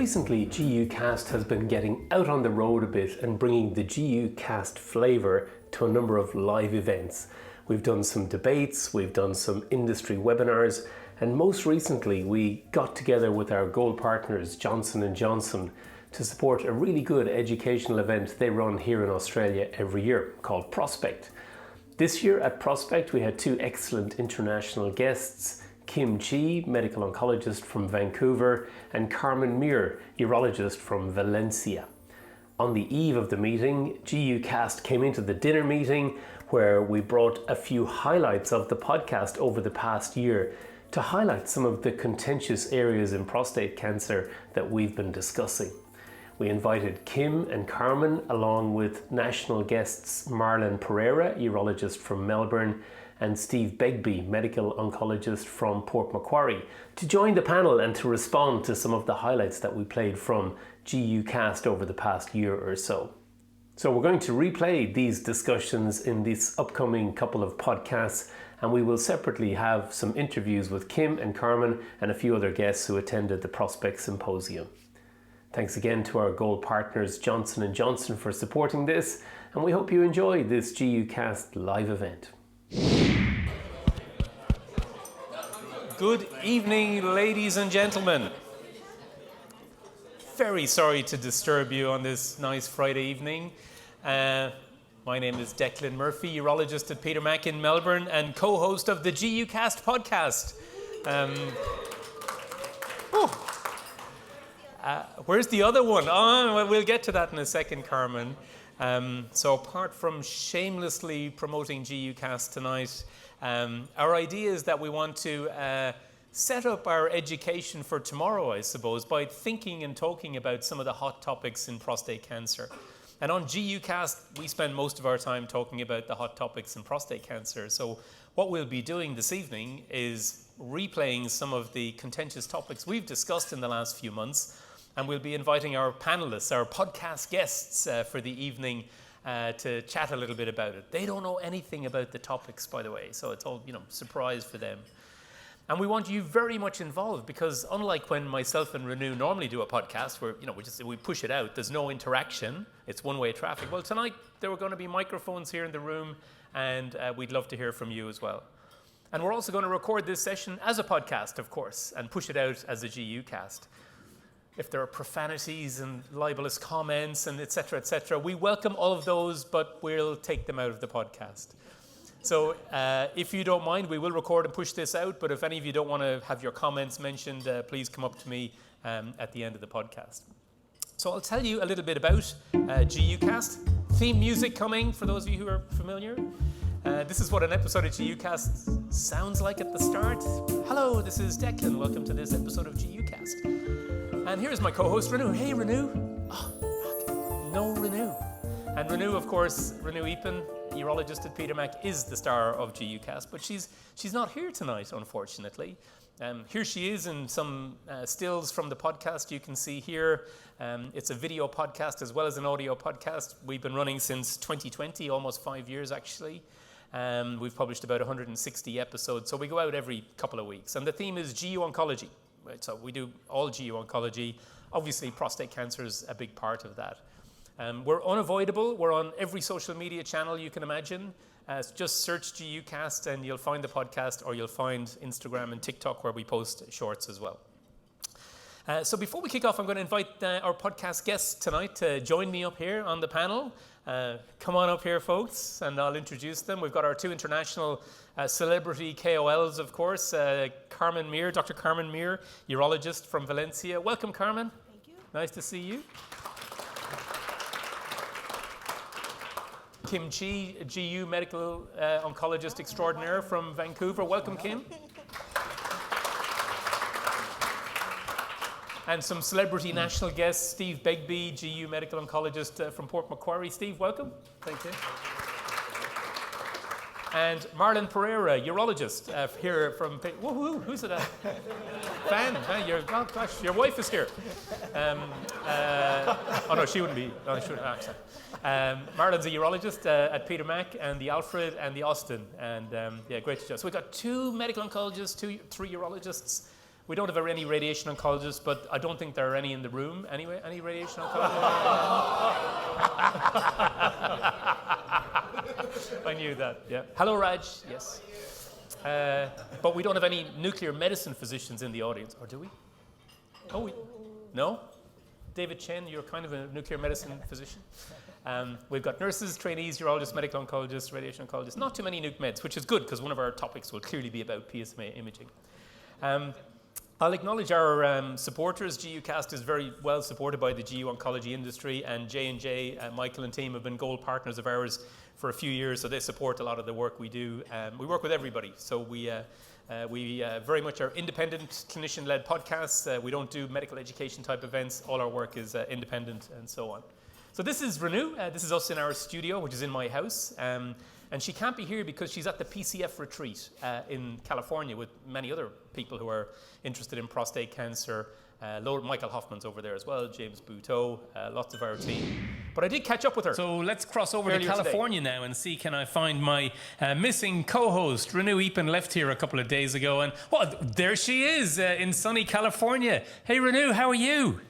recently, GUcast has been getting out on the road a bit and bringing the GUcast flavour to a number of live events. We've done some debates, we've done some industry webinars, and most recently we got together with our gold partners Johnson & Johnson to support a really good educational event they run here in Australia every year called Prospect. This year at Prospect we had two excellent international guests, Kim Chi, medical oncologist from Vancouver, and Carmen Mir, urologist from Valencia. On the eve of the meeting, GUcast came into the dinner meeting where we brought a few highlights of the podcast over the past year to highlight some of the contentious areas in prostate cancer that we've been discussing. We invited Kim and Carmen along with national guests Marlon Pereira, urologist from Melbourne, and Steve Begbie, medical oncologist from Port Macquarie, to join the panel and to respond to some of the highlights that we played from GUcast over the past year or so. So we're going to replay these discussions in this upcoming couple of podcasts, and we will separately have some interviews with Kim and Carmen and a few other guests who attended the Prospect Symposium. Thanks again to our gold partners Johnson & Johnson for supporting this, and we hope you enjoy this GUcast live event. Good evening, ladies and gentlemen. Very sorry to disturb you on this nice Friday evening. My name is Declan Murphy, urologist at Peter Mac in Melbourne and co-host of the GUcast podcast. Where's the other one? Well, we'll get to that in a second, Carmen. So apart from shamelessly promoting GUcast tonight, our idea is that we want to set up our education for tomorrow, I suppose, by thinking and talking about some of the hot topics in prostate cancer. And on GUcast, we spend most of our time talking about the hot topics in prostate cancer. So what we'll be doing this evening is replaying some of the contentious topics we've discussed in the last few months, and we'll be inviting our panelists, our podcast guests for the evening to chat a little bit about it. They don't know anything about the topics, by the way, so it's all, surprise for them. And we want you very much involved because unlike when myself and Renew normally do a podcast where, we push it out, there's no interaction, it's one-way traffic. Well, tonight there were going to be microphones here in the room and we'd love to hear from you as well. And we're also going to record this session as a podcast, of course, and push it out as a GUcast. If there are profanities and libelous comments and et cetera, we welcome all of those, but we'll take them out of the podcast. So if you don't mind, we will record and push this out, but if any of you don't want to have your comments mentioned, please come up to me at the end of the podcast. So I'll tell you a little bit about GUcast. Theme music coming, for those of you who are familiar. This is what an episode of GUcast sounds like at the start. Hello, this is Declan. Welcome to this episode of GUcast. And here's my co-host, Renew. Hey, Renew. Oh, no Renew. And Renew, of course, Renew Epen, urologist at Peter Mac, is the star of GUcast, but she's not here tonight, unfortunately. Here she is in some stills from the podcast you can see here. It's a video podcast as well as an audio podcast. We've been running since 2020, almost 5 years actually. We've published about 160 episodes, so we go out every couple of weeks. And the theme is GU Oncology. Right, so we do all GU oncology. Obviously, prostate cancer is a big part of that. We're unavoidable. We're on every social media channel you can imagine. Just search GUcast and you'll find the podcast, or you'll find Instagram and TikTok where we post shorts as well. So before we kick off, I'm going to invite our podcast guests tonight to join me up here on the panel. Come on up here, folks, and I'll introduce them. We've got our two international celebrity KOLs, of course, Carmen Mir, Dr. Carmen Mir, urologist from Valencia. Welcome, Carmen. Thank you. Nice to see you. Kim Chi, GU medical oncologist extraordinaire from Vancouver. Welcome, Kim. And some celebrity national guests, Steve Begbie, GU medical oncologist from Port Macquarie. Steve, welcome. Thank you. And Marlon Pereira, urologist here from... Woohoo! Who's it? Fan? Oh gosh, your wife is here. Oh no, she wouldn't be. No, she wouldn't. Sorry. Marlon's a urologist at Peter Mac and the Alfred and the Austin. And yeah, great to join. So we've got two medical oncologists, three urologists. We don't have any radiation oncologists, but I don't think there are any in the room anyway. Any radiation oncologists? I knew that, yeah. Hello, Raj, yes. But we don't have any nuclear medicine physicians in the audience, or do we? Oh, no? David Chen, you're kind of a nuclear medicine physician. We've got nurses, trainees, urologists, medical oncologists, radiation oncologists. Not too many nuke meds, which is good because one of our topics will clearly be about PSMA imaging. I'll acknowledge our supporters. GUcast is very well supported by the GU oncology industry, and J&J, Michael and team have been gold partners of ours for a few years, so they support a lot of the work we do. We work with everybody, so we very much are independent, clinician-led podcasts. We don't do medical education type events. All our work is independent and so on. So this is Renu. This is us in our studio, which is in my house. And she can't be here because she's at the PCF retreat in California with many other people who are interested in prostate cancer. Michael Hoffman's over there as well, James Bouteau, lots of our team. But I did catch up with her. So let's cross over to California now and see, can I find my missing co-host. Renu Epen left here a couple of days ago, and there she is in sunny California. Hey Renu, how are you?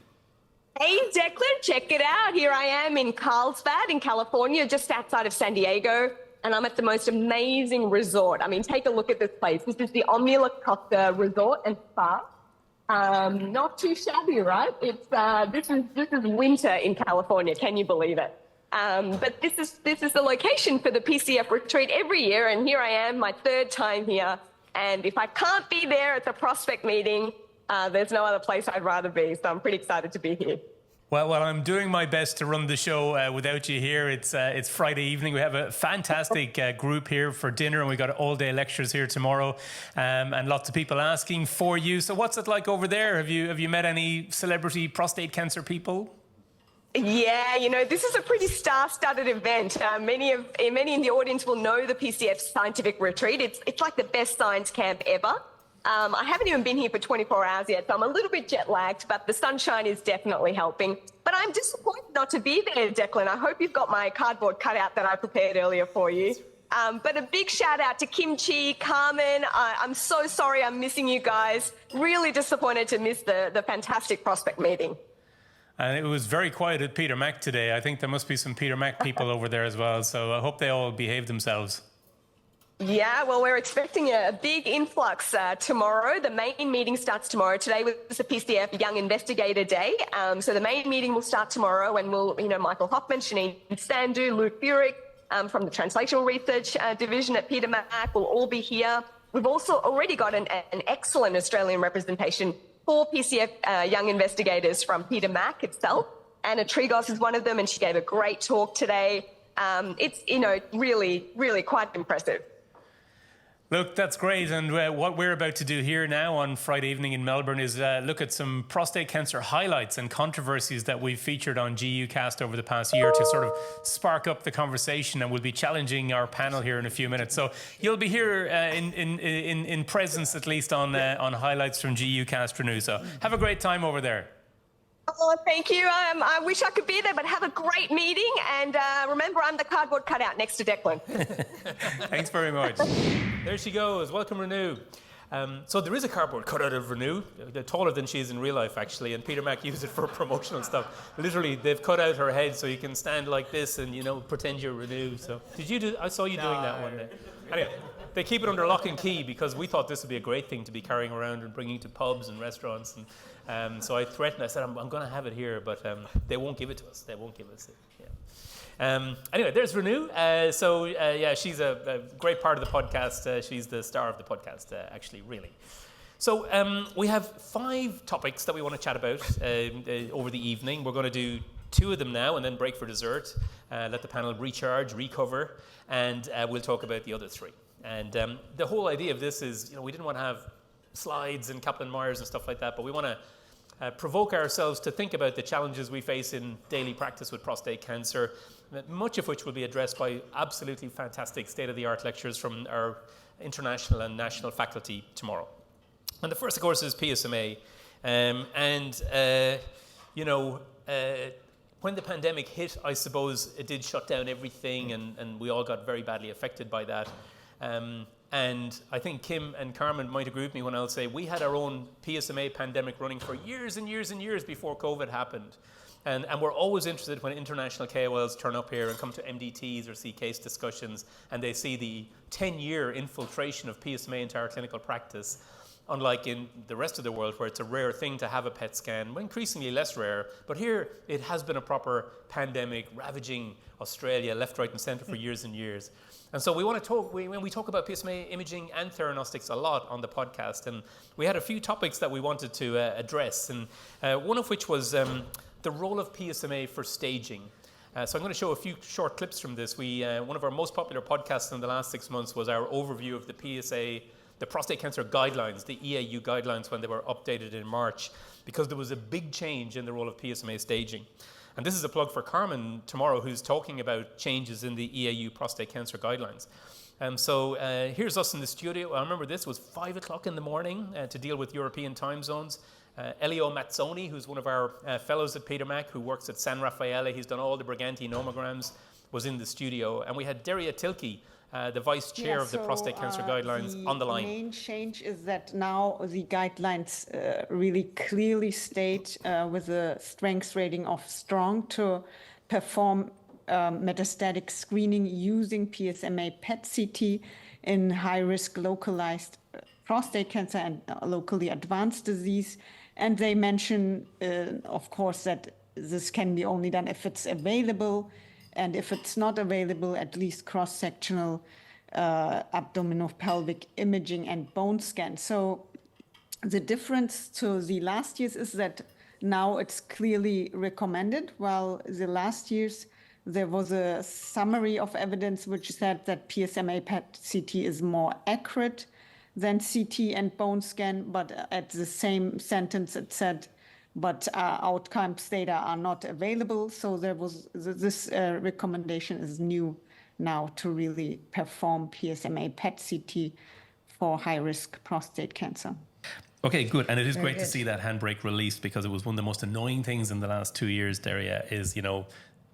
Hey Declan, check it out. Here I am in Carlsbad in California, just outside of San Diego. And I'm at the most amazing resort. I mean, take a look at this place. This is the Omni Costa Resort and Spa. Not too shabby, right? It's this is winter in California. Can you believe it? But this is the location for the PCF retreat every year, and here I am, my third time here. And if I can't be there at the prospect meeting, there's no other place I'd rather be. So I'm pretty excited to be here. Well, I'm doing my best to run the show without you here. It's Friday evening. We have a fantastic group here for dinner, and we got all-day lectures here tomorrow, and lots of people asking for you. So, what's it like over there? Have you met any celebrity prostate cancer people? Yeah, this is a pretty star-studded event. Many in the audience will know the PCF Scientific Retreat. It's like the best science camp ever. I haven't even been here for 24 hours yet, so I'm a little bit jet-lagged, but the sunshine is definitely helping. But I'm disappointed not to be there, Declan. I hope you've got my cardboard cutout that I prepared earlier for you. But a big shout-out to Kimchi, Carmen. I'm so sorry I'm missing you guys. Really disappointed to miss the fantastic prospect meeting. And it was very quiet at Peter Mac today. I think there must be some Peter Mac people over there as well, so I hope they all behave themselves. Yeah, well, we're expecting a big influx tomorrow. The main meeting starts tomorrow. Today was the PCF Young Investigator Day. So the main meeting will start tomorrow, and Michael Hoffman, Shanine Sandhu, Luke Burek from the Translational Research Division at Peter Mac will all be here. We've also already got an excellent Australian representation for PCF Young Investigators from Peter Mac itself. Anna Trigos is one of them, and she gave a great talk today. It's, really, really quite impressive. Look, that's great. And what we're about to do here now on Friday evening in Melbourne is look at some prostate cancer highlights and controversies that we've featured on GUcast over the past year to sort of spark up the conversation. And we'll be challenging our panel here in a few minutes. So you'll be here in presence, at least, on highlights from GUcast Renew. So have a great time over there. Oh, thank you. I wish I could be there, but have a great meeting. And remember, I'm the cardboard cutout next to Declan. Thanks very much. There she goes. Welcome, Renu. So there is a cardboard cutout of Renu. They're taller than she is in real life, actually. And Peter Mac used it for promotional stuff. Literally, they've cut out her head so you can stand like this and, pretend you're Renu. So I saw you doing that one day. Anyway, they keep it under lock and key because we thought this would be a great thing to be carrying around and bringing to pubs and restaurants. And so I threatened. I said, I'm going to have it here, but they won't give it to us. They won't give us it. Yeah. Anyway, there's Renu. She's a great part of the podcast. She's the star of the podcast, actually, really. So we have 5 topics that we want to chat about over the evening. We're going to do 2 of them now and then break for dessert, let the panel recharge, recover, and we'll talk about the other 3. And the whole idea of this is, we didn't want to have slides and Kaplan-Meiers and stuff like that, but we want to provoke ourselves to think about the challenges we face in daily practice with prostate cancer, much of which will be addressed by absolutely fantastic state-of-the-art lectures from our international and national faculty tomorrow. And the first, of course, is PSMA. When the pandemic hit, I suppose it did shut down everything, and we all got very badly affected by that. And I think Kim and Carmen might agree with me when I'll say we had our own PSMA pandemic running for years and years and years before COVID happened. And we're always interested when international KOLs turn up here and come to MDTs or see case discussions and they see the 10-year infiltration of PSMA into our clinical practice. Unlike in the rest of the world where it's a rare thing to have a PET scan, well, increasingly less rare, but here it has been a proper pandemic ravaging Australia left, right and centre for years and years. And so we want to talk, when we talk about PSMA imaging and theranostics a lot on the podcast, and we had a few topics that we wanted to address, and one of which was the role of PSMA for staging. So I'm going to show a few short clips from this. One of our most popular podcasts in the last 6 months was our overview of the prostate cancer guidelines, the EAU guidelines, when they were updated in March, because there was a big change in the role of PSMA staging. And this is a plug for Carmen tomorrow, who's talking about changes in the EAU prostate cancer guidelines. So here's us in the studio. I remember this was 5 o'clock in the morning to deal with European time zones. Elio Mazzoni, who's one of our fellows at Peter Mac, who works at San Raffaele, he's done all the Briganti nomograms, was in the studio. And we had Daria Tilke, the vice chair of the prostate cancer guidelines, on the line. The main change is that now the guidelines really clearly state with a strength rating of strong to perform metastatic screening using PSMA PET-CT in high-risk localized prostate cancer and locally advanced disease. And they mention, of course, that this can be only done if it's available, and if it's not available, at least cross-sectional abdominopelvic imaging and bone scan. So the difference to the last years is that now it's clearly recommended, while the last years there was a summary of evidence which said that PSMA PET-CT is more accurate than CT and bone scan, but at the same sentence it said, but outcomes data are not available. So there was this recommendation is new now to really perform PSMA PET-CT for high-risk prostate cancer. Okay, good. And it is great to see that handbrake released, because it was one of the most annoying things in the last 2 years, Daria, is,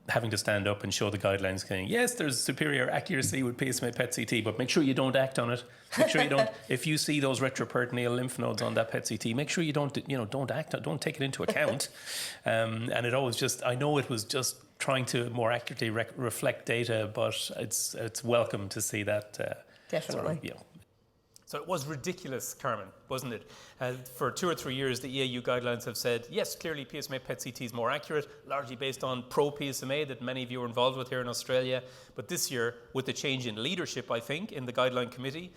having to stand up and show the guidelines saying, yes, there's superior accuracy with PSMA PET-CT, but make sure you don't act on it. Make sure you don't, if you see those retroperitoneal lymph nodes on that PET-CT, make sure you don't act, don't take it into account. And it always just, I know it was just trying to more accurately reflect data, but it's welcome to see that. Definitely. So it was ridiculous, Carmen, wasn't it? For 2 or 3 years, the EAU guidelines have said, yes, clearly PSMA PET-CT is more accurate, largely based on pro-PSMA that many of you are involved with here in Australia. But this year, with the change in leadership, I think, in the guideline committee,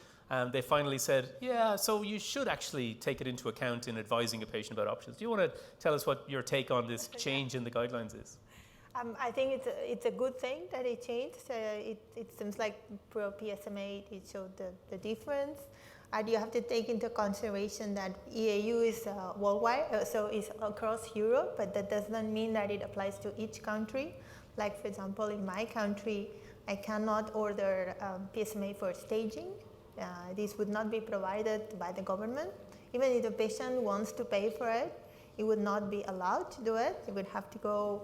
they finally said, yeah, so you should actually take it into account in advising a patient about options. Do you want to tell us what your take on this change in the guidelines is? I think it's a good thing that it changed. It seems like pro-PSMA, it showed the difference. And you have to take into consideration that EAU is worldwide, so it's across Europe, but that does not mean that it applies to each country. Like, for example, in my country, I cannot order PSMA for staging. This would not be provided by the government. Even if the patient wants to pay for it, it would not be allowed to do it. It would have to go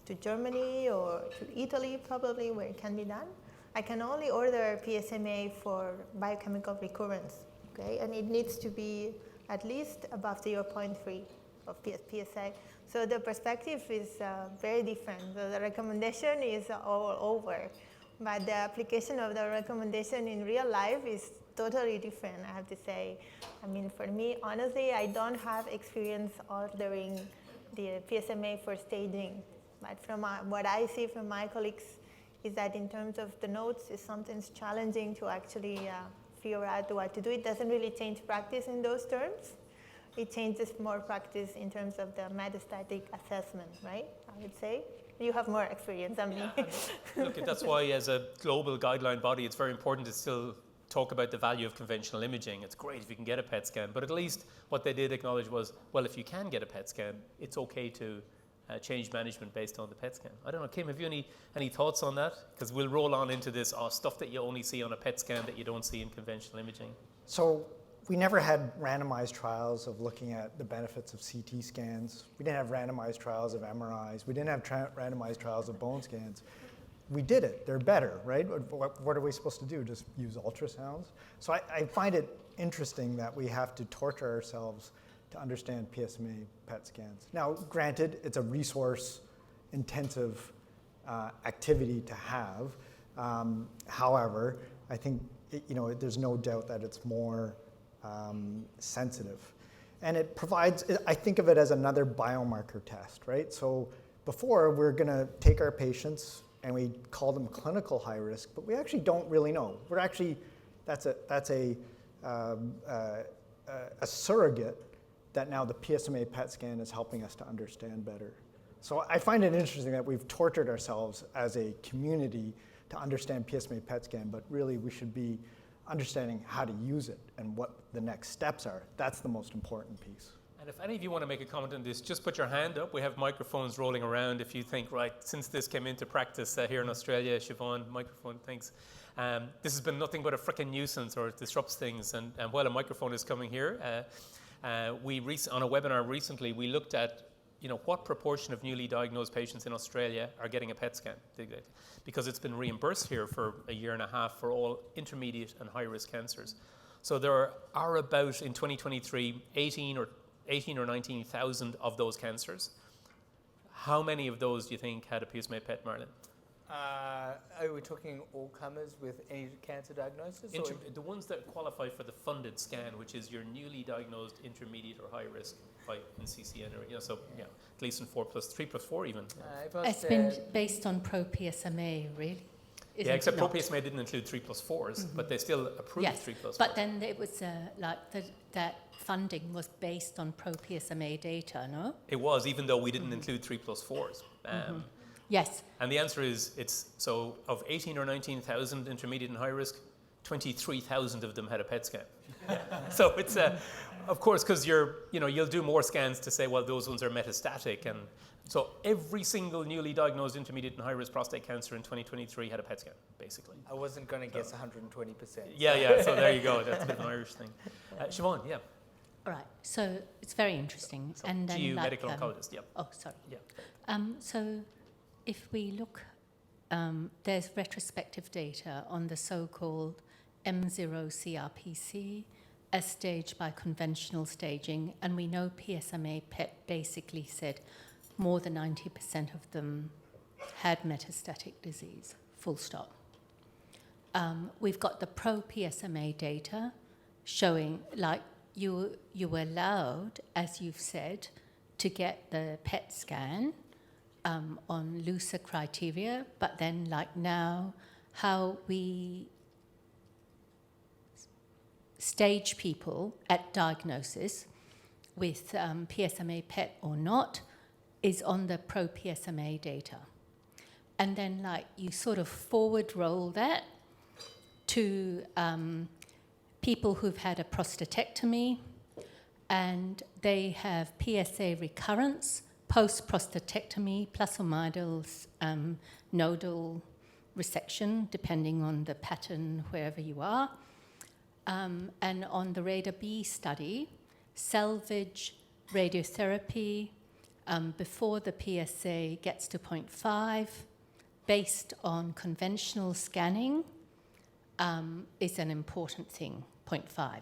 to Germany or to Italy, probably, where it can be done. I can only order PSMA for biochemical recurrence, okay? And it needs to be at least above 0.3 of PSA. So the perspective is very different. So the recommendation is all over, but the application of the recommendation in real life is totally different, I have to say. I mean, for me, honestly, I don't have experience ordering the PSMA for staging, but from what I see from my colleagues is that in terms of the notes, it's sometimes challenging to actually figure out what to do. It doesn't really change practice in those terms. It changes more practice in terms of the metastatic assessment, right? I would say. You have more experience than me. Look, that's why as a global guideline body, it's very important to still talk about the value of conventional imaging. It's great if you can get a PET scan, but at least what they did acknowledge was, well, if you can get a PET scan, it's okay to change management based on the PET scan. I don't know, Kim, have you any thoughts on that? Because we'll roll on into this stuff that you only see on a PET scan that you don't see in conventional imaging. So we never had randomized trials of looking at the benefits of CT scans. We didn't have randomized trials of MRIs. We didn't have randomized trials of bone scans. we did it. They're better, right? What are we supposed to do? Just use ultrasounds? So I find it interesting that we have to torture ourselves to understand PSMA PET scans. Now, granted, it's a resource-intensive activity to have. However, I think there's no doubt that it's more sensitive. And it provides, I think of it as another biomarker test, right? So before, we're going to take our patients and we call them clinical high risk, but we actually don't really know. We're actually, that's a surrogate that now the PSMA PET scan is helping us to understand better. So I find it interesting that we've tortured ourselves as a community to understand PSMA PET scan, but really we should be understanding how to use it and what the next steps are. That's the most important piece. And if any of you want to make a comment on this, just put your hand up. We have microphones rolling around if you think, right, since this came into practice here in Australia, Siobhan, microphone, thanks. This has been nothing but a frickin' nuisance, or it disrupts things. And while a microphone is coming here, on a webinar recently, we looked at what proportion of newly diagnosed patients in Australia are getting a PET scan, because it's been reimbursed here for a year and a half for all intermediate and high-risk cancers. So there are about, in 2023, 18 or 19,000 of those cancers. How many of those do you think had a PSMA PET, Marlon? Are we talking all comers with any cancer diagnosis? The ones that qualify for the funded scan, which is your newly diagnosed intermediate or high risk in CCN, or at least in 3+4 even. It's been based on pro-PSMA, really. Except pro-PSMA didn't include 3+4s, but they still approved 3+4s. But then it was that funding was based on pro-PSMA data, no? It was, even though we didn't include 3+4s. Yes. And the answer is, so of 18 or 19,000 intermediate and high risk, 23,000 of them had a PET scan. So it's, of course, because you'll do more scans to say, well, those ones are metastatic. And so every single newly diagnosed intermediate and high risk prostate cancer in 2023 had a PET scan, basically. I wasn't going to guess 120%. Yeah, so there you go. That's a bit of an Irish thing. Siobhan, yeah. All right, so it's very interesting. So and then GU medical oncologist, yeah. Oh, sorry. Yeah. So if we look, there's retrospective data on the so-called M0-CRPC as staged by conventional staging, and we know PSMA PET basically said more than 90% of them had metastatic disease, full stop. We've got the pro-PSMA data showing, like, you were allowed, as you've said, to get the PET scan on looser criteria, but then, like now, how we stage people at diagnosis with PSMA PET or not is on the pro-PSMA data. And then, like, you sort of forward roll that to people who've had a prostatectomy and they have PSA recurrence post-prostatectomy plus or minus nodal resection, depending on the pattern wherever you are. And on the RADAR B study, salvage radiotherapy before the PSA gets to 0.5, based on conventional scanning, is an important thing, 0.5.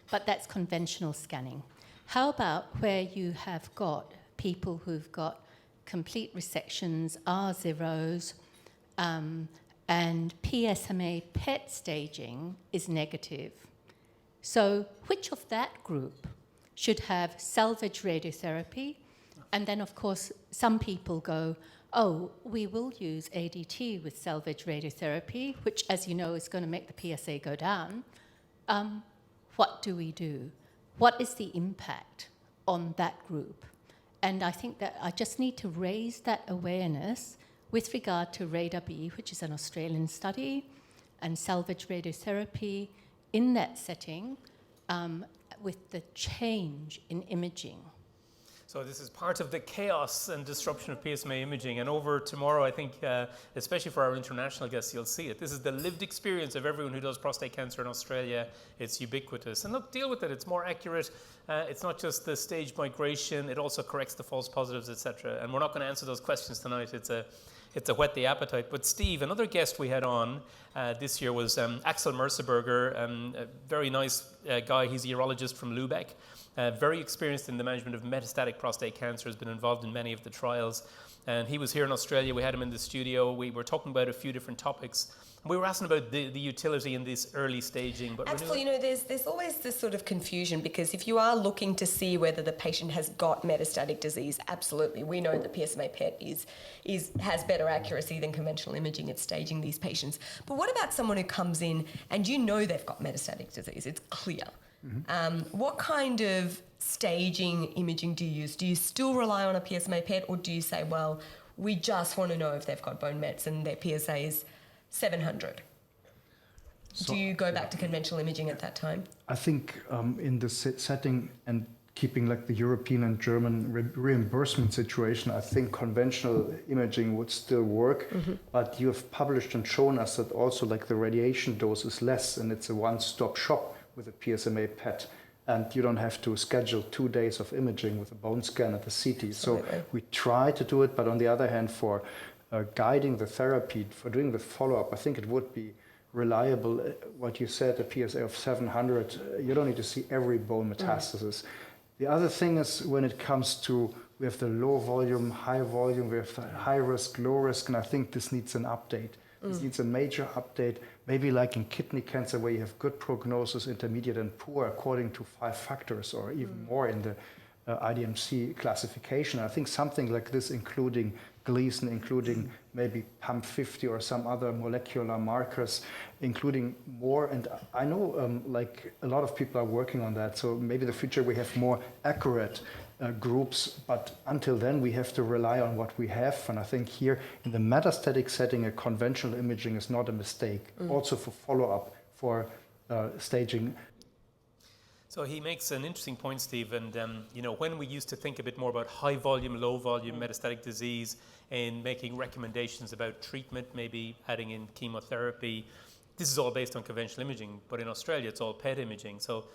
But that's conventional scanning. How about where you have got people who've got complete resections, R0s, and PSMA PET staging is negative? So which of that group should have salvage radiotherapy? And then, of course, some people go, oh, we will use ADT with salvage radiotherapy, which, as you know, is going to make the PSA go down. What do we do? What is the impact on that group? And I think that I just need to raise that awareness with regard to RADAR B, which is an Australian study, and salvage radiotherapy in that setting with the change in imaging. So this is part of the chaos and disruption of PSMA imaging. And over tomorrow, I think, especially for our international guests, you'll see it. This is the lived experience of everyone who does prostate cancer in Australia. It's ubiquitous. And look, deal with it. It's more accurate. It's not just the stage migration. It also corrects the false positives, etc. And we're not going to answer those questions tonight. it's a whet the appetite. But Steve, another guest we had on this year was Axel Merseberger, a very nice guy. He's a urologist from Lübeck, very experienced in the management of metastatic prostate cancer, has been involved in many of the trials. And he was here in Australia. We had him in the studio. We were talking about a few different topics. We were asking about the utility in this early staging. But absolutely, you know, there's always this sort of confusion, because if you are looking to see whether the patient has got metastatic disease, absolutely, we know that PSMA PET has better accuracy than conventional imaging at staging these patients. But what about someone who comes in and you know they've got metastatic disease? It's clear. Mm-hmm. What kind of staging imaging do you use? Do you still rely on a PSMA PET, or do you say, well, we just want to know if they've got bone mets and their PSA is 700? Do you go back to conventional imaging at that time? I think in the setting and keeping like the European and German reimbursement situation, I think conventional imaging would still work. Mm-hmm. But you have published and shown us that also like the radiation dose is less, and it's a one-stop shop with a PSMA PET. And you don't have to schedule 2 days of imaging with a bone scan and the CT. Absolutely. So we try to do it, but on the other hand, for guiding the therapy, for doing the follow-up, I think it would be reliable. What you said, a PSA of 700, you don't need to see every bone metastasis. The other thing is when it comes to, we have the low volume, high volume, we have the high risk, low risk, and I think this needs an update. This needs a major update, maybe like in kidney cancer where you have good prognosis, intermediate and poor according to 5 factors or even more in the IDMC classification. I think something like this, including Gleason, including maybe PAM50 or some other molecular markers, including more. And I know like a lot of people are working on that. So maybe in the future we have more accurate groups, but until then we have to rely on what we have. And I think here in the metastatic setting, a conventional imaging is not a mistake. Also for follow-up, for staging. So he makes an interesting point, Steve, and you know, when we used to think a bit more about high volume, low volume metastatic disease and making recommendations about treatment, maybe adding in chemotherapy, this is all based on conventional imaging, but in Australia it's all PET imaging. So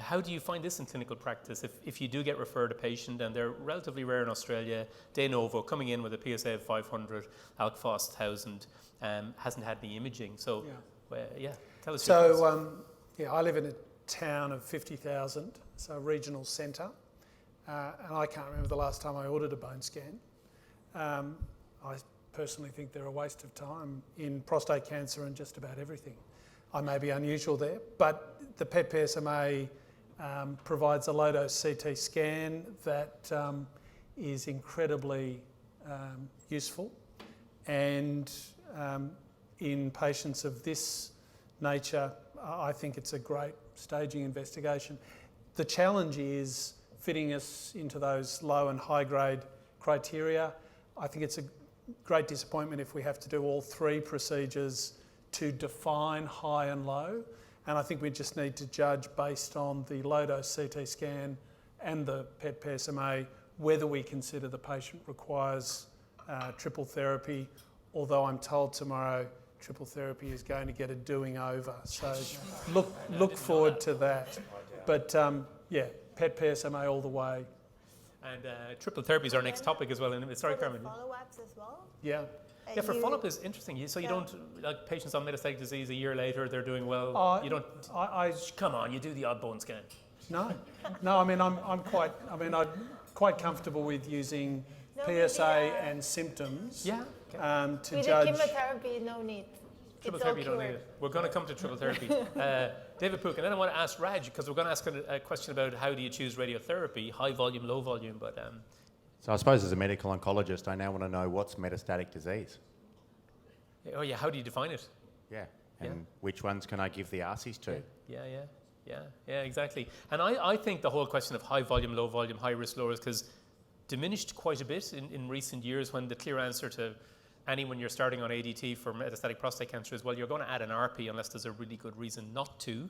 how do you find this in clinical practice? If you do get referred a patient, and they're relatively rare in Australia, de novo, coming in with a PSA of 500, ALK-Phos 1000, hasn't had any imaging. So tell us your thoughts. I live in a town of 50,000, so a regional centre, and I can't remember the last time I ordered a bone scan. I personally think they're a waste of time in prostate cancer and just about everything. I may be unusual there, but the PET PSMA provides a low-dose CT scan that is incredibly useful, and in patients of this nature, I think it's a great staging investigation. The challenge is fitting us into those low and high grade criteria. I think it's a great disappointment if we have to do all 3 procedures to define high and low. And I think we just need to judge based on the low dose CT scan and the PET PSMA whether we consider the patient requires triple therapy, although I'm told tomorrow triple therapy is going to get a doing over. So look forward to that. But PET PSMA all the way. And triple therapy is our next topic as well. Sorry, Carmen. Follow-ups as well? Yeah. Yeah, for follow-up is interesting. So you don't, like patients on metastatic disease a year later, they're doing well. You don't, come on, you do the odd bone scan. No, I mean, I'm quite comfortable with using PSA and symptoms to with judge. With chemotherapy, no need. Triple therapy, you don't need it. We're going to come to triple therapy. David Pook, and then I want to ask Raj, because we're going to ask a question about how do you choose radiotherapy, high volume, low volume, but... So I suppose as a medical oncologist, I now want to know what's metastatic disease. Oh yeah, how do you define it? Yeah, and which ones can I give the ARCIs to? Yeah, exactly. And I think the whole question of high volume, low volume, high risk, low risk has diminished quite a bit in recent years, when the clear answer to anyone you're starting on ADT for metastatic prostate cancer is, well, you're going to add an RP unless there's a really good reason not to.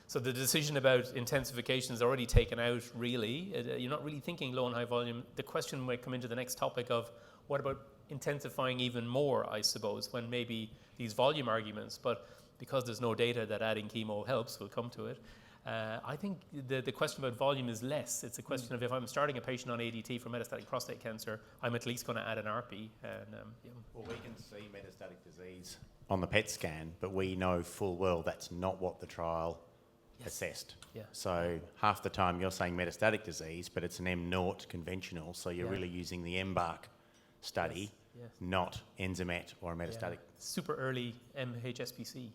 So the decision about intensification is already taken out, really. You're not really thinking low and high volume. The question might come into the next topic of what about intensifying even more, I suppose, when maybe these volume arguments, but because there's no data that adding chemo helps, we'll come to it. I think the question about volume is less. It's a question of if I'm starting a patient on ADT for metastatic prostate cancer, I'm at least going to add an ARPI. And, Well, we can see metastatic disease on the PET scan, but we know full well that's not what the trial assessed. Yeah. So half the time you're saying metastatic disease, but it's an M0 conventional, so you're really using the MBARC study, not Enzamet or a metastatic. Super early mHSPC.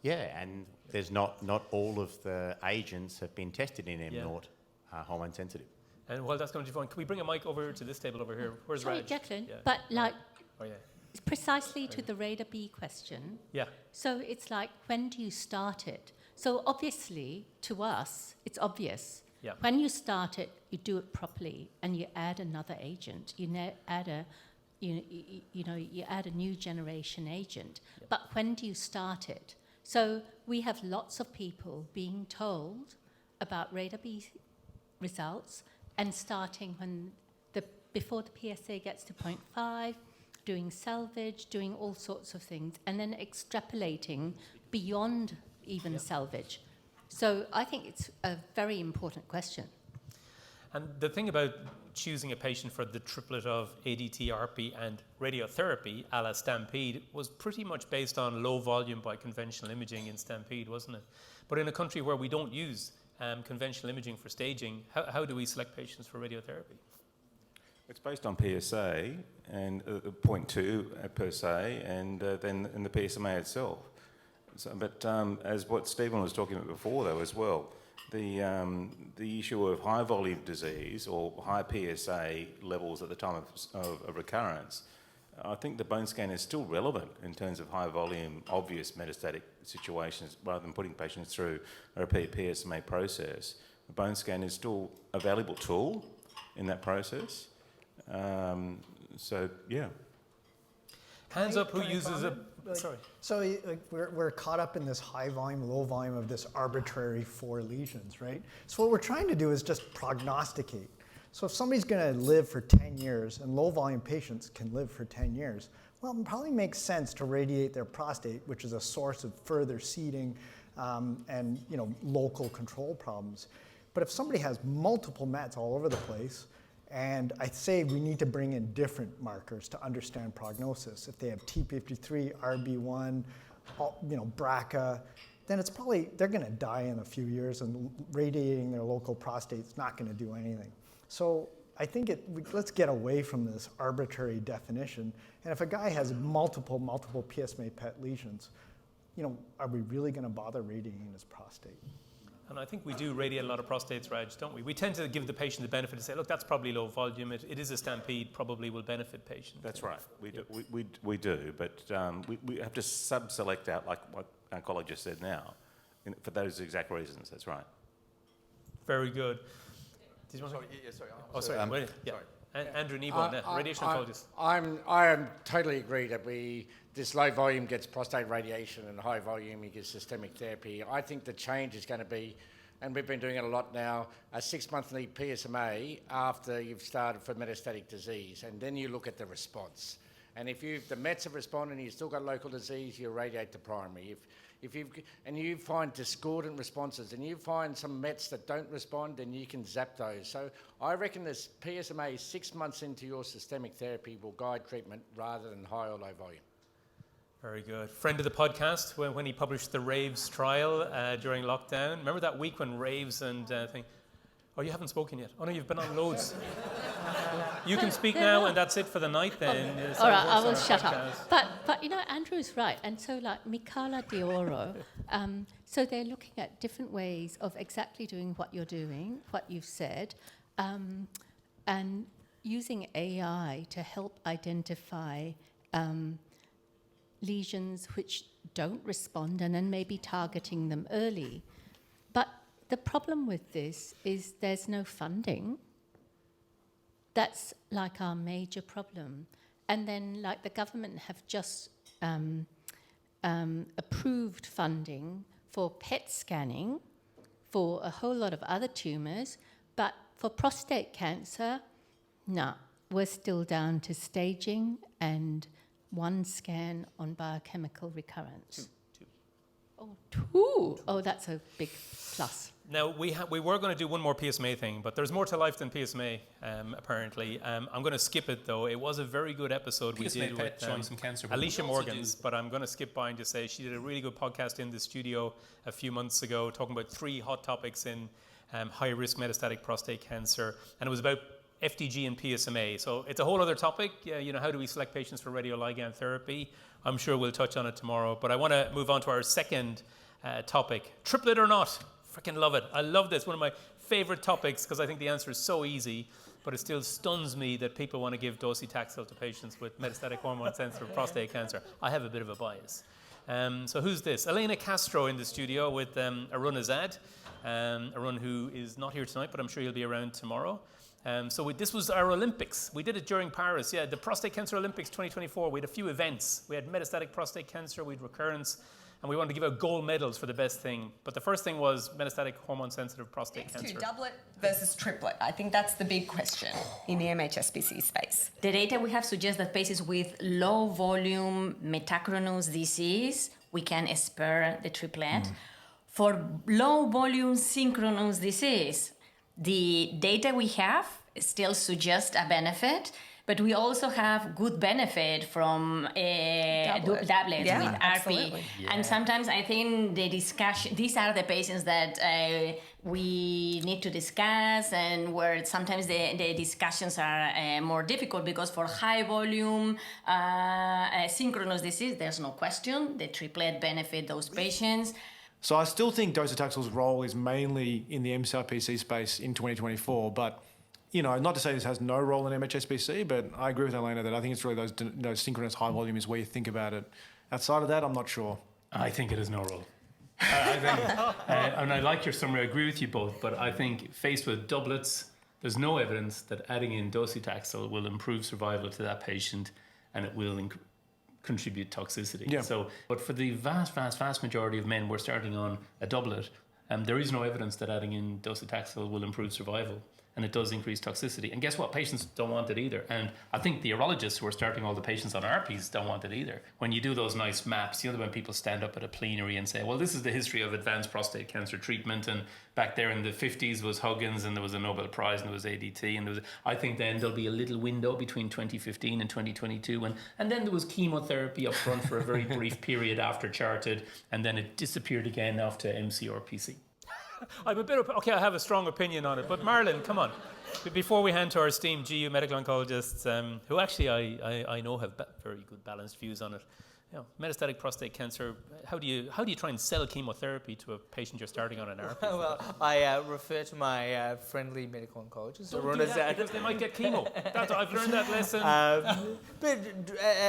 Yeah, and there's not all of the agents have been tested in M0 hormone sensitive. And while that's going to be fun, can we bring a mic over to this table over here? Where's Sorry, Raj? Declan, but precisely to the radar B question. Yeah. So it's like, when do you start it? So obviously, to us, it's obvious. Yeah. When you start it, you do it properly, and you add another agent. You add a, you add a new generation agent. Yeah. But when do you start it? So we have lots of people being told about radar B results and starting before the PSA gets to 0.5, doing salvage, doing all sorts of things, and then extrapolating beyond even salvage. So I think it's a very important question. And the thing about choosing a patient for the triplet of ADT, ARPI, and radiotherapy, a la Stampede, was pretty much based on low volume by conventional imaging in Stampede, wasn't it? But in a country where we don't use conventional imaging for staging, how do we select patients for radiotherapy? It's based on PSA and 0.2 per se, and then in the PSMA itself. So, but as what Stephen was talking about before, though, as well, the issue of high volume disease or high PSA levels at the time of recurrence, I think the bone scan is still relevant in terms of high volume, obvious metastatic situations, rather than putting patients through a repeat PSMA process. The bone scan is still a valuable tool in that process. So, yeah. Hands up who uses a... Sorry. So we're caught up in this high volume, low volume of this arbitrary 4 lesions, right? So what we're trying to do is just prognosticate. So if somebody's going to live for 10 years, and low volume patients can live for 10 years, well, it probably makes sense to radiate their prostate, which is a source of further seeding and local control problems. But if somebody has multiple mets all over the place, and I'd say we need to bring in different markers to understand prognosis. If they have T53, RB1, BRCA, then it's probably, they're going to die in a few years, and radiating their local prostate is not going to do anything. So I think let's get away from this arbitrary definition. And if a guy has multiple PSMA PET lesions, are we really going to bother radiating his prostate? And I think we do radiate a lot of prostates, Raj, don't we? We tend to give the patient the benefit to say, look, that's probably low volume. It is a Stampede, probably will benefit patients. That's right. We do, but we have to sub-select out, like what Oncologist said now, for those exact reasons. That's right. Very good. Did you want Sorry. Sorry. Andrew Nebon, radiation oncologist. I totally agree that this low volume gets prostate radiation and high volume you get systemic therapy. I think the change is going to be, and we've been doing it a lot now, a 6-monthly PSMA after you've started for metastatic disease, and then you look at the response. And if the Mets have responded and you've still got local disease, you radiate the primary. And you find discordant responses, and you find some Mets that don't respond, then you can zap those. So I reckon this PSMA 6 months into your systemic therapy will guide treatment rather than high or low volume. Very good. Friend of the podcast, when he published the RAVES trial during lockdown. Remember that week when RAVES and thing? Oh, you haven't spoken yet. Oh no, you've been on loads. You can speak now, and that's it for the night then. All right, I will shut up. But Andrew's right. And so like Micala Dioro, so they're looking at different ways of exactly doing what you're doing, what you've said, and using AI to help identify lesions which don't respond, and then maybe targeting them early. But the problem with this is there's no funding. That's like our major problem. And then like the government have just approved funding for PET scanning for a whole lot of other tumours, but for prostate cancer, no, we're still down to staging and 1 scan on biochemical recurrence. Two. Oh, 2. Oh, that's a big plus. Now, we were going to do one more PSMA thing, but there's more to life than PSMA, apparently. I'm going to skip it, though. It was a very good episode we did with showing some cancer. Alicia Morgans, but I'm going to skip by and just say she did a really good podcast in the studio a few months ago talking about 3 hot topics in high-risk metastatic prostate cancer, and it was about FDG and PSMA. So it's a whole other topic. How do we select patients for radioligand therapy? I'm sure we'll touch on it tomorrow, but I want to move on to our second topic. Triplet or not? Freaking love it. I love this. One of my favorite topics because I think the answer is so easy, but it still stuns me that people want to give docetaxel to patients with metastatic hormone-sensitive prostate cancer. I have a bit of a bias. So who's this? Elena Castro in the studio with Arun Azad. Arun, who is not here tonight, but I'm sure he'll be around tomorrow. This was our Olympics. We did it during Paris. Yeah, the Prostate Cancer Olympics 2024. We had a few events. We had metastatic prostate cancer, we had recurrence, and we wanted to give out gold medals for the best thing. But the first thing was metastatic hormone-sensitive prostate cancer. Doublet versus triplet. I think that's the big question in the mHSPC space. The data we have suggests that patients with low volume metachronous disease, we can spare the triplet. For low volume synchronous disease, the data we have still suggests a benefit, but we also have good benefit from doublets with RP. Yeah. And sometimes I think the discussion, these are the patients that we need to discuss, and where sometimes the discussions are more difficult, because for high volume synchronous disease, there's no question, the triplet benefit those patients. So I still think docetaxel's role is mainly in the mHSPC space in 2024, but not to say this has no role in mHSPC, but I agree with Elena that I think it's really those synchronous high volume is where you think about it. Outside of that, I'm not sure. I think it has no role. I think, and I like your summary, I agree with you both, but I think faced with doublets, there's no evidence that adding in docetaxel will improve survival to that patient, and it will contribute toxicity. Yeah. But for the vast majority of men, we're starting on a doublet, there is no evidence that adding in docetaxel will improve survival, and it does increase toxicity. And guess what? Patients don't want it either. And I think the urologists who are starting all the patients on RPs don't want it either. When you do those nice maps, when people stand up at a plenary and say, well, this is the history of advanced prostate cancer treatment, and back there in the 50s was Huggins, and there was a Nobel Prize, and there was ADT, and I think then there'll be a little window between 2015 and 2022, and then there was chemotherapy up front for a very brief period after Charted, and then it disappeared again after MCRPC. I'm a bit okay, I have a strong opinion on it, but Marlon, come on. Before we hand to our esteemed GU medical oncologists, who actually I know have very good balanced views on it. Metastatic prostate cancer, how do you try and sell chemotherapy to a patient you're starting on an RP? Well, I refer to my friendly medical oncologist. Don't do that, because they might get chemo. I've learned that lesson. But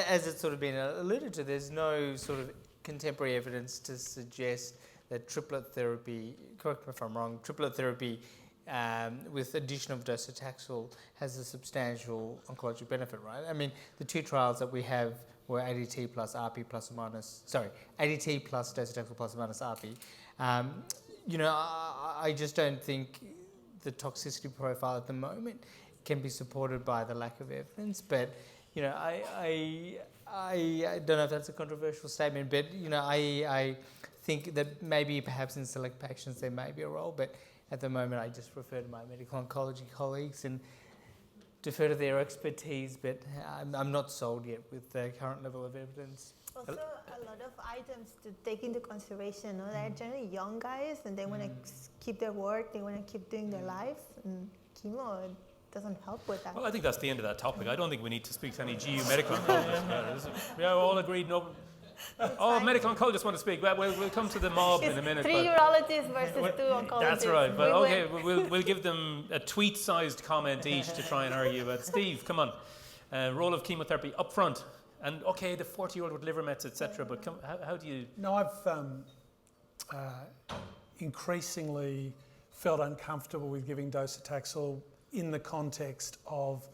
as it's sort of been alluded to, there's no sort of contemporary evidence to suggest that triplet therapy, correct me if I'm wrong, triplet therapy with addition of docetaxel has a substantial oncologic benefit, right? I mean, the 2 trials that we have were ADT plus RP ADT plus docetaxel plus or minus RP. I just don't think the toxicity profile at the moment can be supported by the lack of evidence, but I don't know if that's a controversial statement, but I think that maybe perhaps in select patients there may be a role, but at the moment I just refer to my medical oncology colleagues and defer to their expertise, but I'm not sold yet with the current level of evidence. Also, a lot of items to take into consideration. They're generally young guys, and they want to keep their work, they want to keep doing their life, and chemo doesn't help with that. Well, I think that's the end of that topic. I don't think we need to speak to any GU medical oncologists. Yeah, we're all agreed. No. Medical oncologists want to speak. Well, we'll come to the mob in a minute. 3 urologists versus 2 oncologists. That's right. But okay, we'll give them a tweet-sized comment each to try and argue. But Steve, come on. Role of chemotherapy up front. And okay, the 40-year-old with liver mets, etc. But how do you... No, I've increasingly felt uncomfortable with giving docetaxel in the context of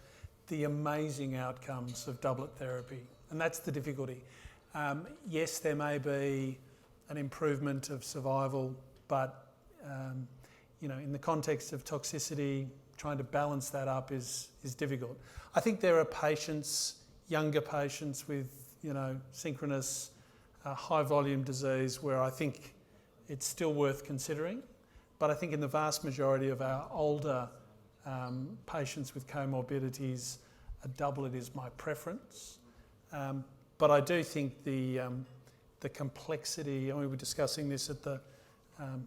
the amazing outcomes of doublet therapy. And that's the difficulty. Yes, there may be an improvement of survival, but in the context of toxicity, trying to balance that up is difficult. I think there are patients, younger patients with synchronous high volume disease, where I think it's still worth considering. But I think in the vast majority of our older patients with comorbidities, a doublet is my preference. But I do think the complexity, and we were discussing this at the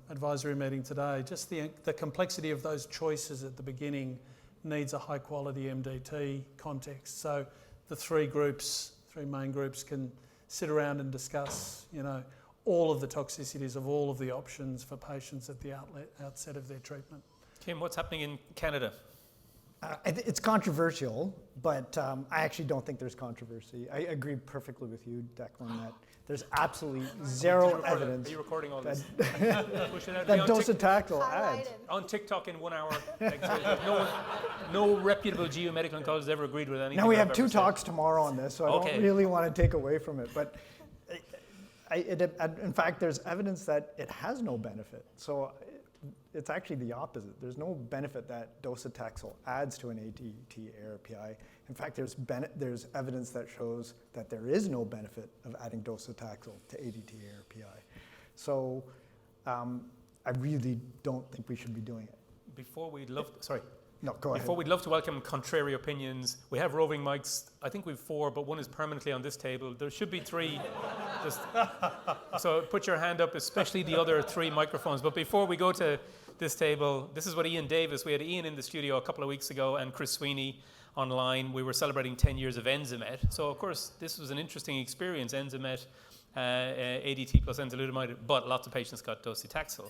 advisory meeting today, just the complexity of those choices at the beginning needs a high quality MDT context. So the three main groups can sit around and discuss, all of the toxicities of all of the options for patients at the outset of their treatment. Kim, what's happening in Canada? It's controversial, but I actually don't think there's controversy. I agree perfectly with you, Declan, that there's absolutely zero evidence. Are you recording all that, this? Push it out. that docetaxel adds. On TikTok in 1 hour. No reputable geomedical oncologist ever agreed with anything. Now we have 2 talks tomorrow on this, so I don't really want to take away from it. But in fact, there's evidence that it has no benefit. So it's actually the opposite. There's no benefit that docetaxel adds to an ADT ARPI. In fact, there's evidence that shows that there is no benefit of adding docetaxel to ADT ARPI. So I really don't think we should be doing it. Before we'd love to welcome contrary opinions, we have roving mics. I think we've 4, but 1 is permanently on this table. There should be 3. So put your hand up, especially the other 3 microphones. But before we go to this table, this is what Ian Davis, we had Ian in the studio a couple of weeks ago and Chris Sweeney online. We were celebrating 10 years of Enzamet. So of course, this was an interesting experience, Enzamet, ADT plus enzalutamide, but lots of patients got docetaxel.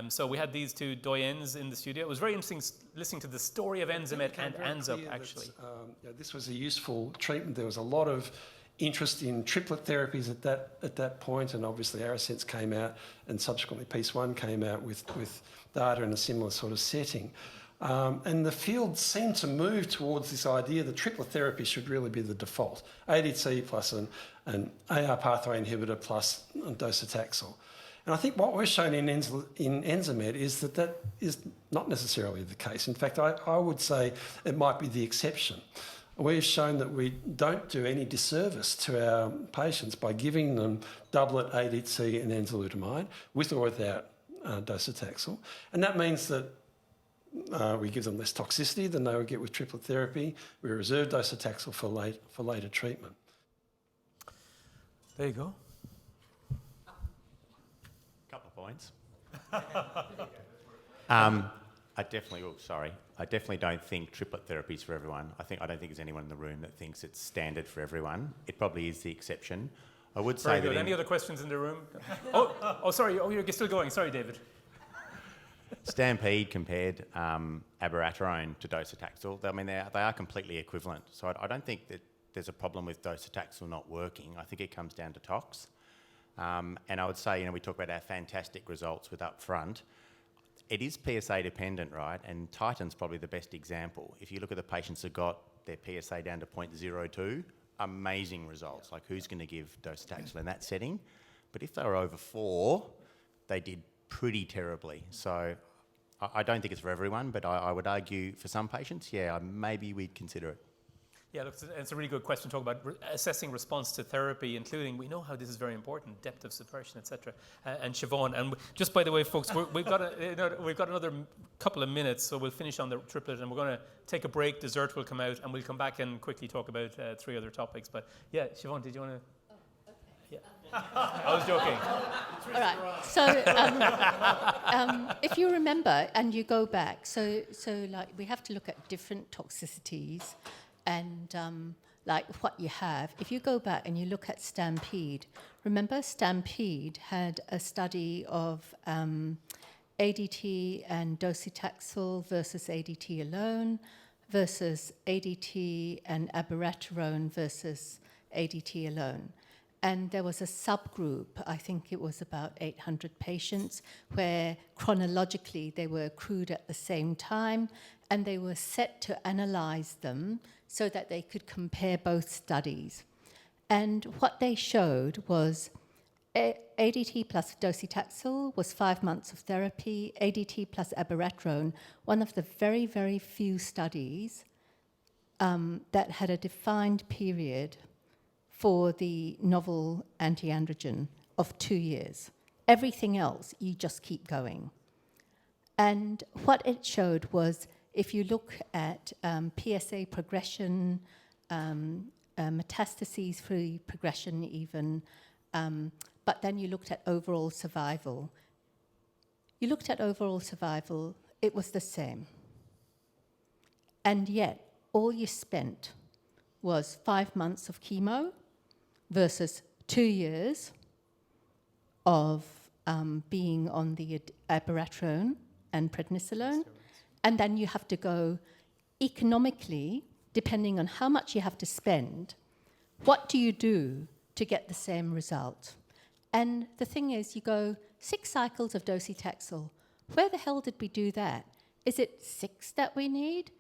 So we had these 2 doyens in the studio. It was very interesting listening to the story of Enzamet and ANZUP, actually. This was a useful treatment. There was a lot of interest in triplet therapies at that point, and obviously Arasense came out, and subsequently PEACE-1 came out with data in a similar sort of setting. And the field seemed to move towards this idea that triplet therapy should really be the default. ADT plus an AR pathway inhibitor plus docetaxel. And I think what we're shown in Enzamet is that is not necessarily the case. In fact, I would say it might be the exception. We've shown that we don't do any disservice to our patients by giving them doublet ADT and enzalutamide with or without docetaxel. And that means that we give them less toxicity than they would get with triplet therapy. We reserve docetaxel for later treatment. There you go. Couple of points. I definitely don't think triplet therapy is for everyone. I don't think there's anyone in the room that thinks it's standard for everyone. It probably is the exception. I would say that. Any other questions in the room? Sorry. You're still going. Sorry, David. Stampede compared abiraterone to docetaxel. I mean, they are completely equivalent. So I don't think that there's a problem with docetaxel not working. I think it comes down to tox. And I would say, we talk about our fantastic results with Upfront. It is PSA dependent, right? And Titan's probably the best example. If you look at the patients who got their PSA down to 0.02, amazing results. Like, who's going to give docetaxel in that setting? But if they were over 4, they did pretty terribly. So I don't think it's for everyone, but I would argue for some patients, maybe we'd consider it. Yeah, look, it's a really good question to talk about assessing response to therapy, including, we know how this is very important, depth of suppression, etc. And Siobhan, and just by the way, folks, we've got another couple of minutes, so we'll finish on the triplet, and we're going to take a break. Dessert will come out, and we'll come back and quickly talk about 3 other topics. But yeah, Siobhan, did you want to? I was joking. All right. So if you remember and you go back, so like we have to look at different toxicities and like what you have. If you go back and you look at Stampede, remember Stampede had a study of ADT and docetaxel versus ADT alone versus ADT and abiraterone versus ADT alone. And there was a subgroup, I think it was about 800 patients, where chronologically they were accrued at the same time, and they were set to analyze them so that they could compare both studies. And what they showed was ADT plus docetaxel was 5 months of therapy, ADT plus abiraterone, one of the very, very few studies that had a defined period for the novel anti-androgen of 2 years. Everything else, you just keep going. And what it showed was, if you look at PSA progression, metastases-free progression even, but then you looked at overall survival. You looked at overall survival, it was the same. And yet, all you spent was 5 months of chemo versus 2 years of being on the abiraterone and prednisolone. And then you have to go economically, depending on how much you have to spend, what do you do to get the same result? And the thing is, you go 6 cycles of docetaxel. Where the hell did we do that? Is it 6 that we need?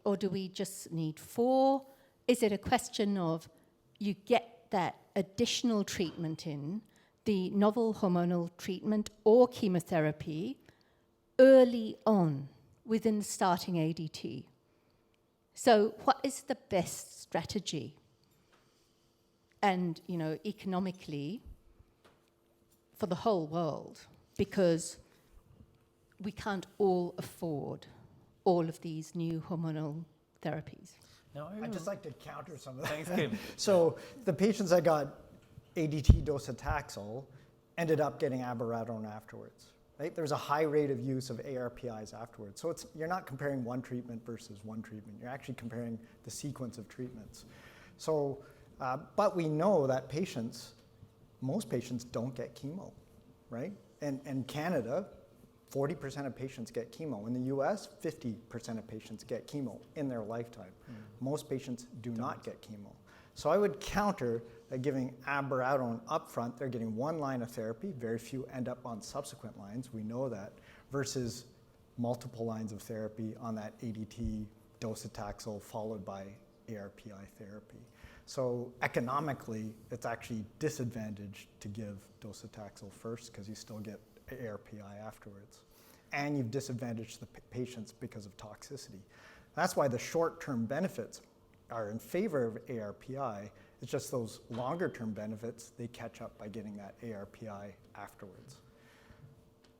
Or do we just need 4? Is it a question of you get that additional treatment in, the novel hormonal treatment or chemotherapy, early on within starting ADT? So what is the best strategy? And, you know, economically, for the whole world, because we can't all afford all of these new hormonal therapies. No, I'd just like to counter some of that. Thanks, Kim. So the patients that got ADT docetaxel ended up getting abiraterone afterwards. Right? There's a high rate of use of ARPIs afterwards. So you're not comparing one treatment versus one treatment. You're actually comparing the sequence of treatments. So, but we know that most patients don't get chemo, right? And in Canada, 40% of patients get chemo. In the US, 50% of patients get chemo in their lifetime. Most patients do not get chemo. So I would counter that giving abiraterone upfront, they're getting 1 line of therapy. Very few end up on subsequent lines, we know that, versus multiple lines of therapy on that ADT docetaxel followed by ARPI therapy. So economically, it's actually disadvantaged to give docetaxel first because you still get ARPI afterwards. And you've disadvantaged the patients because of toxicity. That's why the short-term benefits are in favor of ARPI. It's just those longer-term benefits, they catch up by getting that ARPI afterwards.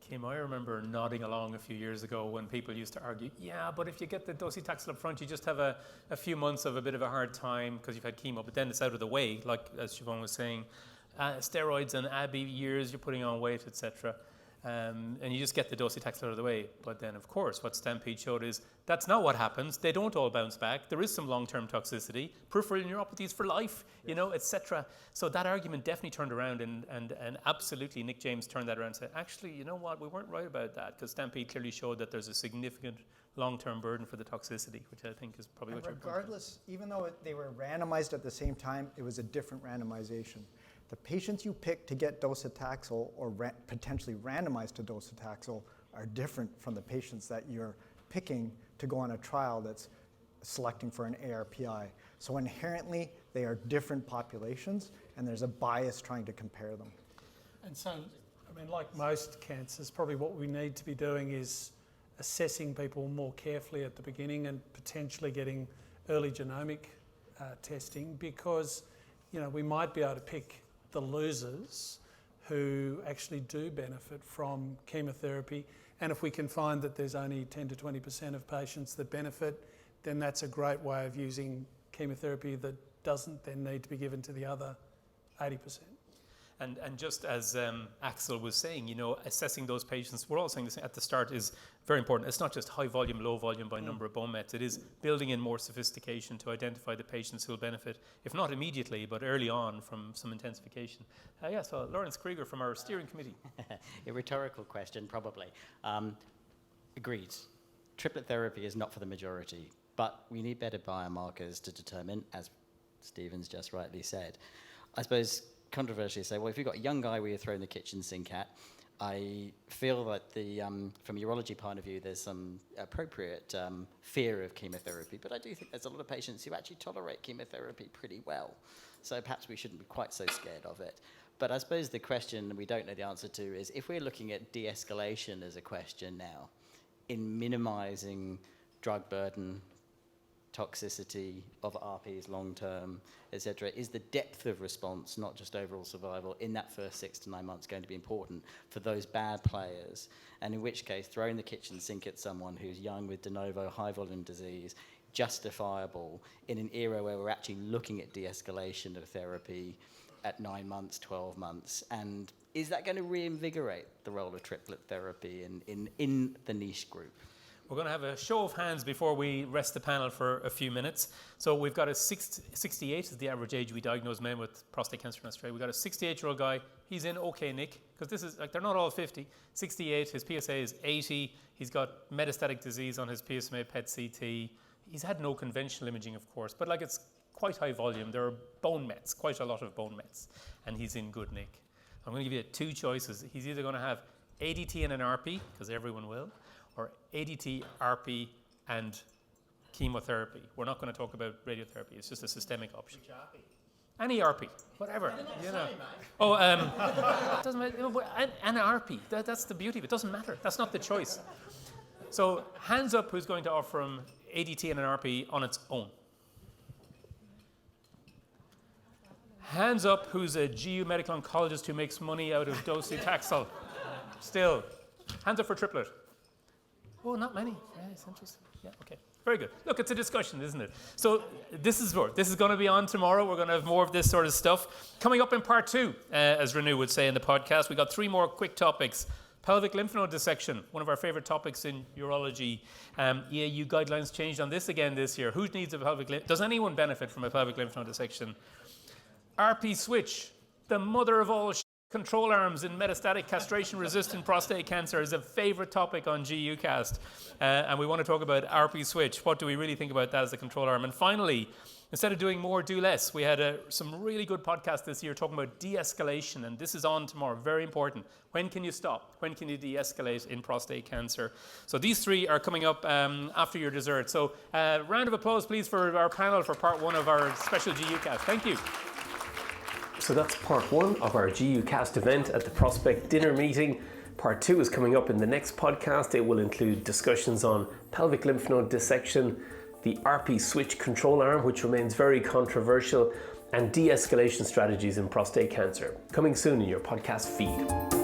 Kim, I remember nodding along a few years ago when people used to argue, yeah, but if you get the docetaxel up front, you just have a few months of a bit of a hard time because you've had chemo, but then it's out of the way, like as Siobhan was saying. Steroids and AbbVie years, you're putting on weight, etc. And you just get the docetaxel out of the way. But then, of course, what Stampede showed is that's not what happens. They don't all bounce back. There is some long-term toxicity, peripheral neuropathies for life, you know, etc. So that argument definitely turned around, and absolutely Nick James turned that around and said, actually, you know what, we weren't right about that, because Stampede clearly showed that there's a significant long-term burden for the toxicity, which I think is probably what you're regardless, even though they were randomized at the same time, it was a different randomization. The patients you pick to get docetaxel or potentially randomized to docetaxel are different from the patients that you're picking to go on a trial that's selecting for an ARPI. So inherently, they are different populations, and there's a bias trying to compare them. And so, I mean, like most cancers, probably what we need to be doing is assessing people more carefully at the beginning and potentially getting early genomic testing, because, you know, we might be able to pick the losers who actually do benefit from chemotherapy. And if we can find that there's only 10 to 20% of patients that benefit, then that's a great way of using chemotherapy that doesn't then need to be given to the other 80%. And just as Axel was saying, you know, assessing those patients, we're all saying this at the start, is very important. It's not just high volume, low volume by number of bone mets. It is building in more sophistication to identify the patients who will benefit, if not immediately, but early on from some intensification. So Lawrence Krieger from our steering committee. A rhetorical question, probably. Agreed. Triplet therapy is not for the majority, but we need better biomarkers to determine, as Stephen's just rightly said. I suppose controversially say, well, if you've got a young guy where you're throwing the kitchen sink at, I feel that from a urology point of view, there's some appropriate fear of chemotherapy, but I do think there's a lot of patients who actually tolerate chemotherapy pretty well. So perhaps we shouldn't be quite so scared of it. But I suppose the question we don't know the answer to is, if we're looking at de-escalation as a question now, in minimizing drug burden, toxicity of RPs long term, etc.? Is the depth of response, not just overall survival, in that first 6 to 9 months going to be important for those bad players? And in which case, throwing the kitchen sink at someone who's young with de novo high volume disease, justifiable in an era where we're actually looking at de-escalation of therapy at 9 months, 12 months? And is that going to reinvigorate the role of triplet therapy in the niche group? We're going to have a show of hands before we rest the panel for a few minutes. So we've got 68 is the average age we diagnose men with prostate cancer in Australia. We've got a 68-year-old guy. He's in okay nick, because this is, like, they're not all 50. 68, his PSA is 80. He's got metastatic disease on his PSMA PET CT. He's had no conventional imaging, of course, but like it's quite high volume. There are bone mets, quite a lot of bone mets, and he's in good nick. I'm going to give you two choices. He's either going to have ADT and an RP, because everyone will, or ADT, RP, and chemotherapy. We're not going to talk about radiotherapy. It's just a systemic option. Which RP? Any RP, whatever. You know. Oh, doesn't matter. You know, an RP. That's the beauty of it. Doesn't matter. That's not the choice. So hands up who's going to offer him ADT and an RP on its own. Hands up who's a GU medical oncologist who makes money out of docetaxel. Still. Hands up for triplet. Oh, not many. Yeah, it's interesting. Yeah, okay. Very good. Look, it's a discussion, isn't it? So this is going to be on tomorrow. We're going to have more of this sort of stuff. Coming up in part 2, as Renu would say in the podcast, we got 3 more quick topics. Pelvic lymph node dissection, one of our favorite topics in urology. EAU guidelines changed on this again this year. Who needs a pelvic lymph? Does anyone benefit from a pelvic lymph node dissection? RP switch, the mother of all control arms in metastatic castration-resistant prostate cancer, is a favorite topic on GUcast. And we want to talk about RP switch. What do we really think about that as a control arm? And finally, instead of doing more, do less. We had some really good podcasts this year talking about de-escalation, and this is on tomorrow, very important. When can you stop? When can you de-escalate in prostate cancer? So these 3 are coming up after your dessert. So round of applause, please, for our panel for part 1 of our special GUcast. Thank you. So that's part 1 of our GUcast event at the Prospect Dinner Meeting. Part 2 is coming up in the next podcast. It will include discussions on pelvic lymph node dissection, the RP switch control arm, which remains very controversial, and de-escalation strategies in prostate cancer. Coming soon in your podcast feed.